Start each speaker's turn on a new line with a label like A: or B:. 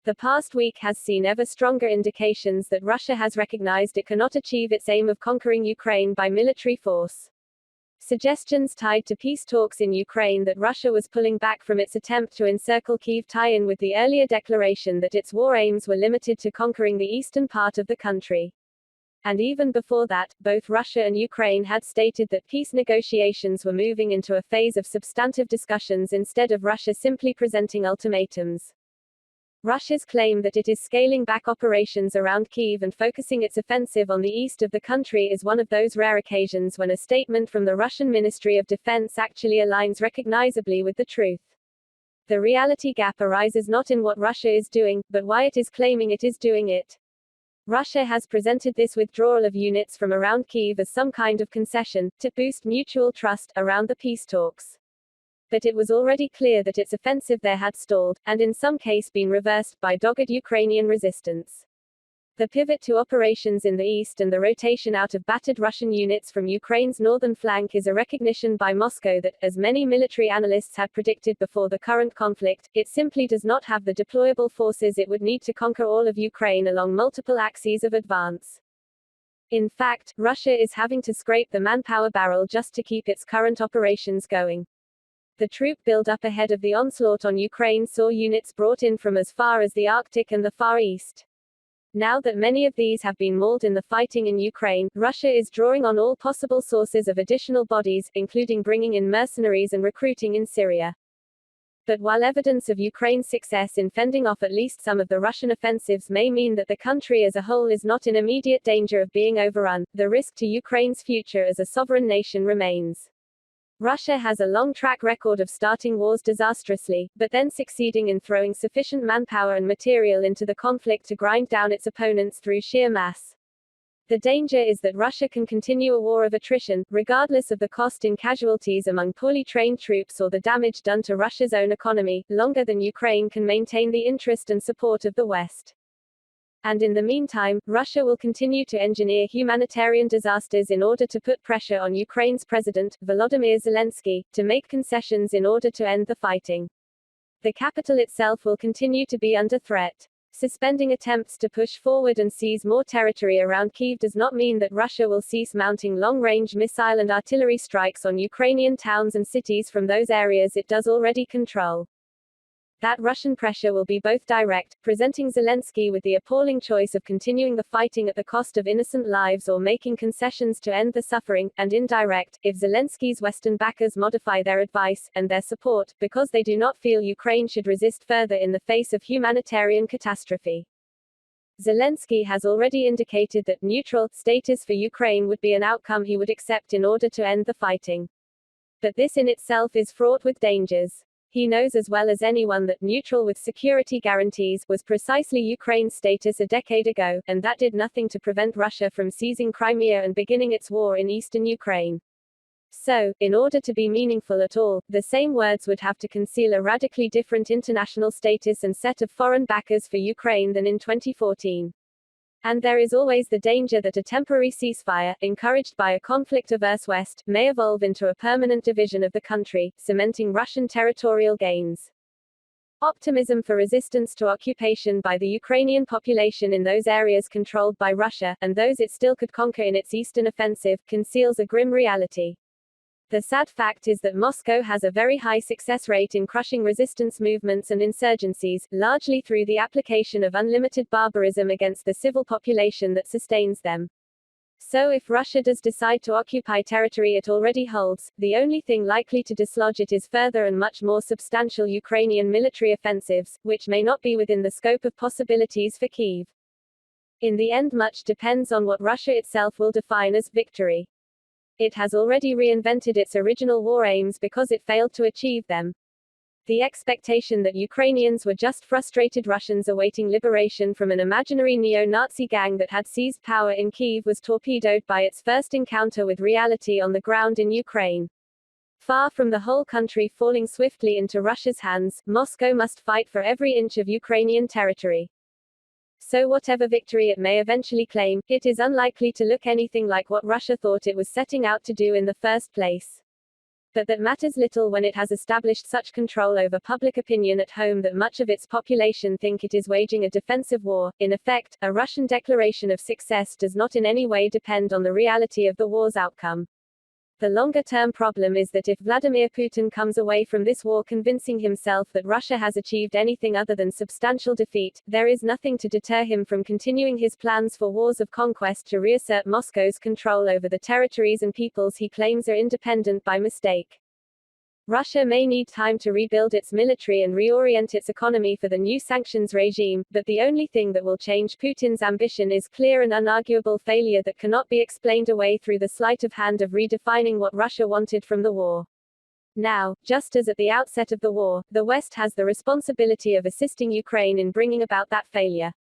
A: The past week has seen ever stronger indications that Russia has recognized it cannot achieve its aim of conquering Ukraine by military force. Suggestions tied to peace talks in Ukraine that Russia was pulling back from its attempt to encircle Kyiv tie in with the earlier declaration that its war aims were limited to conquering the eastern part of the country. And even before that, both Russia and Ukraine had stated that peace negotiations were moving into a phase of substantive discussions instead of Russia simply presenting ultimatums. Russia's claim that it is scaling back operations around Kyiv and focusing its offensive on the east of the country is one of those rare occasions when a statement from the Russian Ministry of Defense actually aligns recognizably with the truth. The reality gap arises not in what Russia is doing, but why it is claiming it is doing it. Russia has presented this withdrawal of units from around Kyiv as some kind of concession, to boost mutual trust, around the peace talks. But it was already clear that its offensive there had stalled, and in some case been reversed by dogged Ukrainian resistance. The pivot to operations in the east and the rotation out of battered Russian units from Ukraine's northern flank is a recognition by Moscow that, as many military analysts had predicted before the current conflict, it simply does not have the deployable forces it would need to conquer all of Ukraine along multiple axes of advance. In fact, Russia is having to scrape the manpower barrel just to keep its current operations going. The troop build-up ahead of the onslaught on Ukraine saw units brought in from as far as the Arctic and the Far East. Now that many of these have been mauled in the fighting in Ukraine, Russia is drawing on all possible sources of additional bodies, including bringing in mercenaries and recruiting in Syria. But while evidence of Ukraine's success in fending off at least some of the Russian offensives may mean that the country as a whole is not in immediate danger of being overrun, the risk to Ukraine's future as a sovereign nation remains. Russia has a long track record of starting wars disastrously, but then succeeding in throwing sufficient manpower and material into the conflict to grind down its opponents through sheer mass. The danger is that Russia can continue a war of attrition, regardless of the cost in casualties among poorly trained troops or the damage done to Russia's own economy, longer than Ukraine can maintain the interest and support of the West. And in the meantime, Russia will continue to engineer humanitarian disasters in order to put pressure on Ukraine's president, Volodymyr Zelensky, to make concessions in order to end the fighting. The capital itself will continue to be under threat. Suspending attempts to push forward and seize more territory around Kyiv does not mean that Russia will cease mounting long-range missile and artillery strikes on Ukrainian towns and cities from those areas it does already control. That Russian pressure will be both direct, presenting Zelensky with the appalling choice of continuing the fighting at the cost of innocent lives or making concessions to end the suffering, and indirect, if Zelensky's Western backers modify their advice, and their support, because they do not feel Ukraine should resist further in the face of humanitarian catastrophe. Zelensky has already indicated that neutral status for Ukraine would be an outcome he would accept in order to end the fighting. But this in itself is fraught with dangers. He knows as well as anyone that neutral with security guarantees was precisely Ukraine's status a decade ago, and that did nothing to prevent Russia from seizing Crimea and beginning its war in eastern Ukraine. So, in order to be meaningful at all, the same words would have to conceal a radically different international status and set of foreign backers for Ukraine than in 2014. And there is always the danger that a temporary ceasefire, encouraged by a conflict-averse West, may evolve into a permanent division of the country, cementing Russian territorial gains. Optimism for resistance to occupation by the Ukrainian population in those areas controlled by Russia, and those it still could conquer in its eastern offensive, conceals a grim reality. The sad fact is that Moscow has a very high success rate in crushing resistance movements and insurgencies, largely through the application of unlimited barbarism against the civil population that sustains them. So if Russia does decide to occupy territory it already holds, the only thing likely to dislodge it is further and much more substantial Ukrainian military offensives, which may not be within the scope of possibilities for Kyiv. In the end, much depends on what Russia itself will define as victory. It has already reinvented its original war aims because it failed to achieve them. The expectation that Ukrainians were just frustrated Russians awaiting liberation from an imaginary neo-Nazi gang that had seized power in Kyiv was torpedoed by its first encounter with reality on the ground in Ukraine. Far from the whole country falling swiftly into Russia's hands, Moscow must fight for every inch of Ukrainian territory. So whatever victory it may eventually claim, it is unlikely to look anything like what Russia thought it was setting out to do in the first place. but that matters little when it has established such control over public opinion at home that much of its population think it is waging a defensive war. In effect, a Russian declaration of success does not in any way depend on the reality of the war's outcome. The longer-term problem is that if Vladimir Putin comes away from this war convincing himself that Russia has achieved anything other than substantial defeat, there is nothing to deter him from continuing his plans for wars of conquest to reassert Moscow's control over the territories and peoples he claims are independent by mistake. Russia may need time to rebuild its military and reorient its economy for the new sanctions regime, but the only thing that will change Putin's ambition is clear and unarguable failure that cannot be explained away through the sleight of hand of redefining what Russia wanted from the war. Now, just as at the outset of the war, the West has the responsibility of assisting Ukraine in bringing about that failure.